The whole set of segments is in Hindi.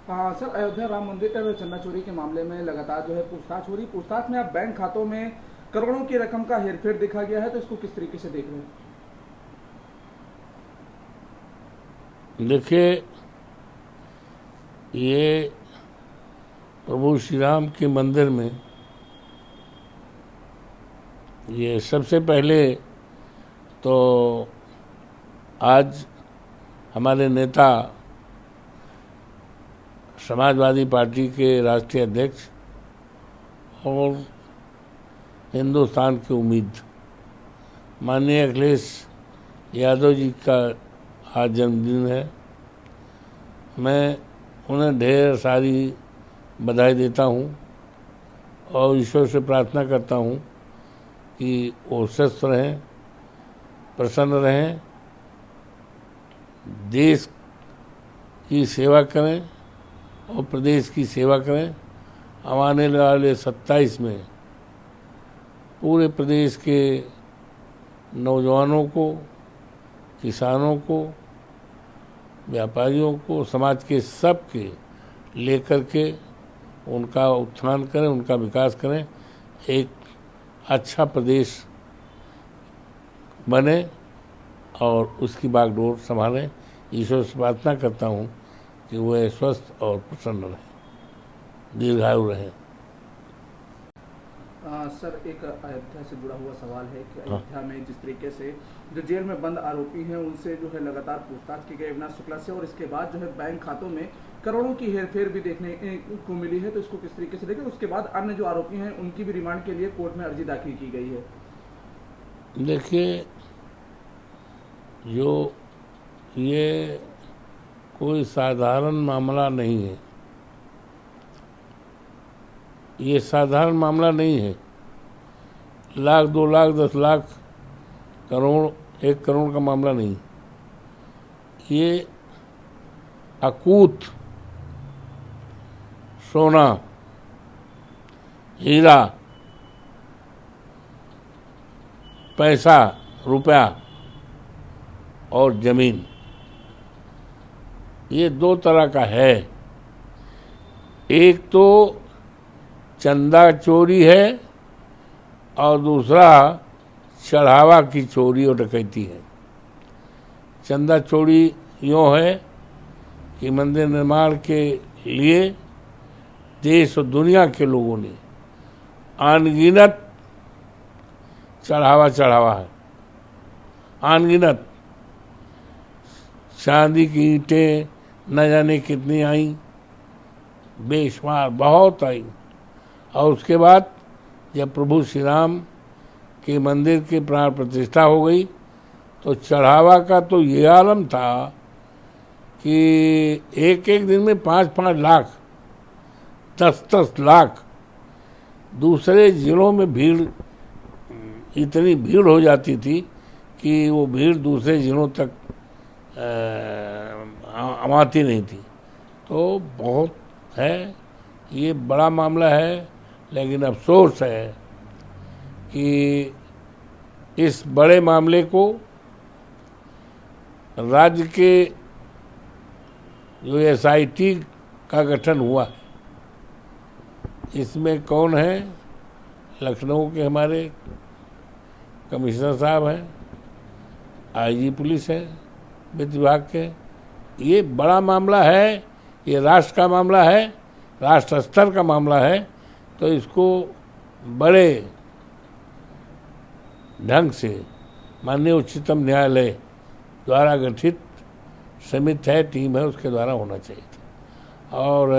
हाँ सर, अयोध्या राम मंदिर का चंदा चोरी के मामले में लगातार जो है पूछताछ हो रही। पूछताछ में अब बैंक खातों में करोड़ों की रकम का हेरफेर देखा गया है, तो इसको किस तरीके से देख रहे हैं? देखिए, ये प्रभु श्री राम के मंदिर में ये सबसे पहले तो आज हमारे नेता समाजवादी पार्टी के राष्ट्रीय अध्यक्ष और हिंदुस्तान की उम्मीद माननीय अखिलेश यादव जी का आज जन्मदिन है। मैं उन्हें ढेर सारी बधाई देता हूँ और ईश्वर से प्रार्थना करता हूँ कि वो स्वस्थ रहें, प्रसन्न रहें, देश की सेवा करें और प्रदेश की सेवा करें। आने वाले 27 में पूरे प्रदेश के नौजवानों को, किसानों को, व्यापारियों को, समाज के सब के लेकर के उनका उत्थान करें, उनका विकास करें, एक अच्छा प्रदेश बने और उसकी बागडोर संभालें। ईश्वर से प्रार्थना करता हूँ कि वह स्वस्थ और प्रसन्न रहें, दीर्घायु रहें। सर, एक अयोध्या से जुड़ा हुआ सवाल है कि हाँ। अयोध्या में जिस तरीके से जो जेल में बंद आरोपी हैं उनसे जो है लगातार पूछताछ की गई अविनाश शुक्ला से, और इसके बाद जो है बैंक खातों में करोड़ों की हेरफेर भी देखने को मिली है, तो इसको किस तरीके से देखें? उसके बाद अन्य जो आरोपी हैं उनकी भी रिमांड के लिए कोर्ट में अर्जी दाखिल की गई है। देखिए, जो ये कोई साधारण मामला नहीं है, ये साधारण मामला नहीं है। लाख, 2 लाख, 10 लाख, करोड़, 1 करोड़ का मामला नहीं। ये अकूत सोना, हीरा, पैसा, रुपया और जमीन, ये 2 तरह का है। एक तो चंदा चोरी है और दूसरा चढ़ावा की चोरी और डकैती है। चंदा चोरी यूँ है कि मंदिर निर्माण के लिए देश और दुनिया के लोगों ने अनगिनत चढ़ावा है, अनगिनत। चांदी की ईंटें न जाने कितनी आई, बेशुमार बहुत आई। और उसके बाद जब प्रभु श्री राम के मंदिर की प्राण प्रतिष्ठा हो गई तो चढ़ावा का तो ये आलम था कि एक एक दिन में 5-5 लाख, 10-10 लाख। दूसरे जिलों में भीड़, इतनी भीड़ हो जाती थी कि वो भीड़ दूसरे जिलों तक आती नहीं थी। तो बहुत है, ये बड़ा मामला है। लेकिन अफसोस है कि इस बड़े मामले को राज्य के जो SIT का गठन हुआ है, इसमें कौन है? लखनऊ के हमारे कमिश्नर साहब हैं, IG पुलिस है, वित्त विभाग के। ये बड़ा मामला है, ये राष्ट्र का मामला है, राष्ट्र स्तर का मामला है। तो इसको बड़े ढंग से माननीय उच्चतम न्यायालय द्वारा गठित समिति है, टीम है, उसके द्वारा होना चाहिए था। और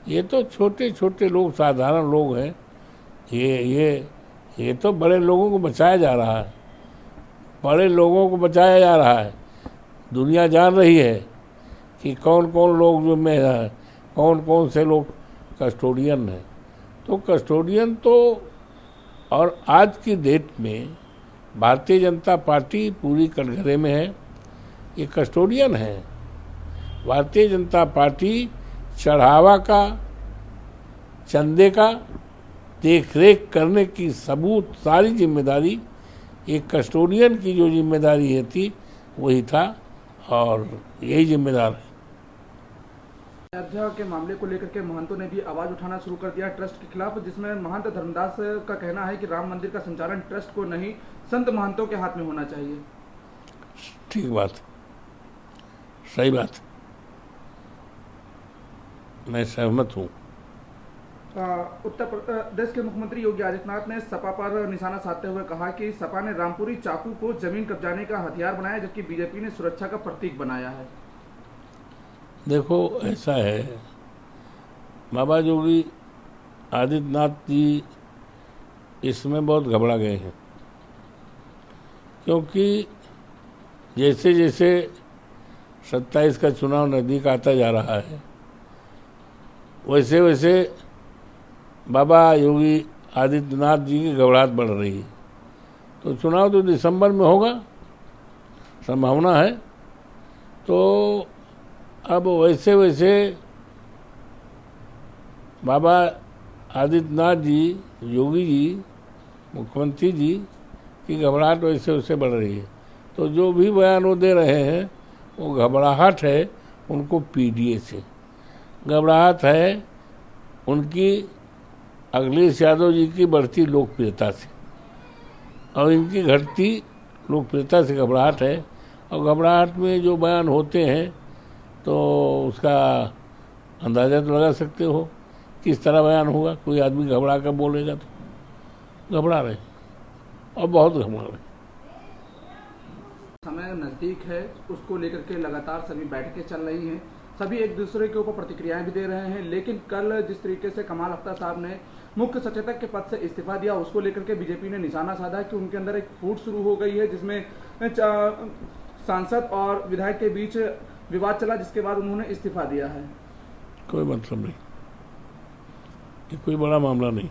ये तो छोटे छोटे लोग, साधारण लोग हैं। ये तो बड़े लोगों को बचाया जा रहा है, बड़े लोगों को बचाया जा रहा है। दुनिया जान रही है कि कौन कौन लोग जो में है, कौन कौन से लोग कस्टोडियन हैं। तो कस्टोडियन तो, और आज की डेट में भारतीय जनता पार्टी पूरी कटघरे में है, ये कस्टोडियन है। भारतीय जनता पार्टी चढ़ावा का, चंदे का देख रेख करने की सबूत सारी जिम्मेदारी एक कस्टोडियन की जो जिम्मेदारी है थी वही था, और यही जिम्मेदार है। अयोध्या के मामले को लेकर के महंतों ने भी आवाज उठाना शुरू कर दिया ट्रस्ट के खिलाफ, जिसमें महंत धर्मदास का कहना है कि राम मंदिर का संचालन ट्रस्ट को नहीं संत महंतों के हाथ में होना चाहिए। ठीक बात, सही बात, मैं सहमत हूँ। उत्तर प्रदेश के मुख्यमंत्री योगी आदित्यनाथ ने सपा पर निशाना साधते हुए कहा कि सपा ने रामपुरी चाकू को जमीन कब्जाने का हथियार बनाया, जबकि बीजेपी ने सुरक्षा का प्रतीक बनाया है। देखो ऐसा है, बाबा योगी आदित्यनाथ जी इसमें बहुत घबरा गए हैं, क्योंकि जैसे जैसे 27 का चुनाव नज़दीक आता जा रहा है, वैसे वैसे बाबा योगी आदित्यनाथ जी की घबराहट बढ़ रही है। तो चुनाव तो दिसंबर में होगा, संभावना है। तो अब वैसे वैसे बाबा आदित्यनाथ जी, योगी जी, मुख्यमंत्री जी की घबराहट वैसे वैसे बढ़ रही है। तो जो भी बयान वो दे रहे हैं वो घबराहट है उनको पीडीए से, घबराहट है उनकी अखिलेश यादव जी की बढ़ती लोकप्रियता से, और इनकी घटती लोकप्रियता से घबराहट है। और घबराहट में जो बयान होते हैं तो उसका अंदाज़ा तो लगा सकते हो किस तरह बयान होगा। कोई आदमी घबरा कर बोलेगा तो घबरा रहे, और बहुत घबरा रहे। समय नज़दीक है, उसको लेकर के लगातार सभी बैठकें चल रही हैं, सभी एक दूसरे के ऊपर प्रतिक्रियाएं भी दे रहे हैं। लेकिन कल जिस तरीके से कमाल अख्तर साहब ने मुख्य सचेतक के पद से इस्तीफा दिया, उसको लेकर के बीजेपी ने निशाना साधा कि उनके अंदर एक फूट शुरू हो गई है, जिसमें सांसद और विधायक के बीच विवाद चला, जिसके बाद उन्होंने इस्तीफा दिया है। कोई मतलब नहीं, ये कोई बड़ा मामला नहीं।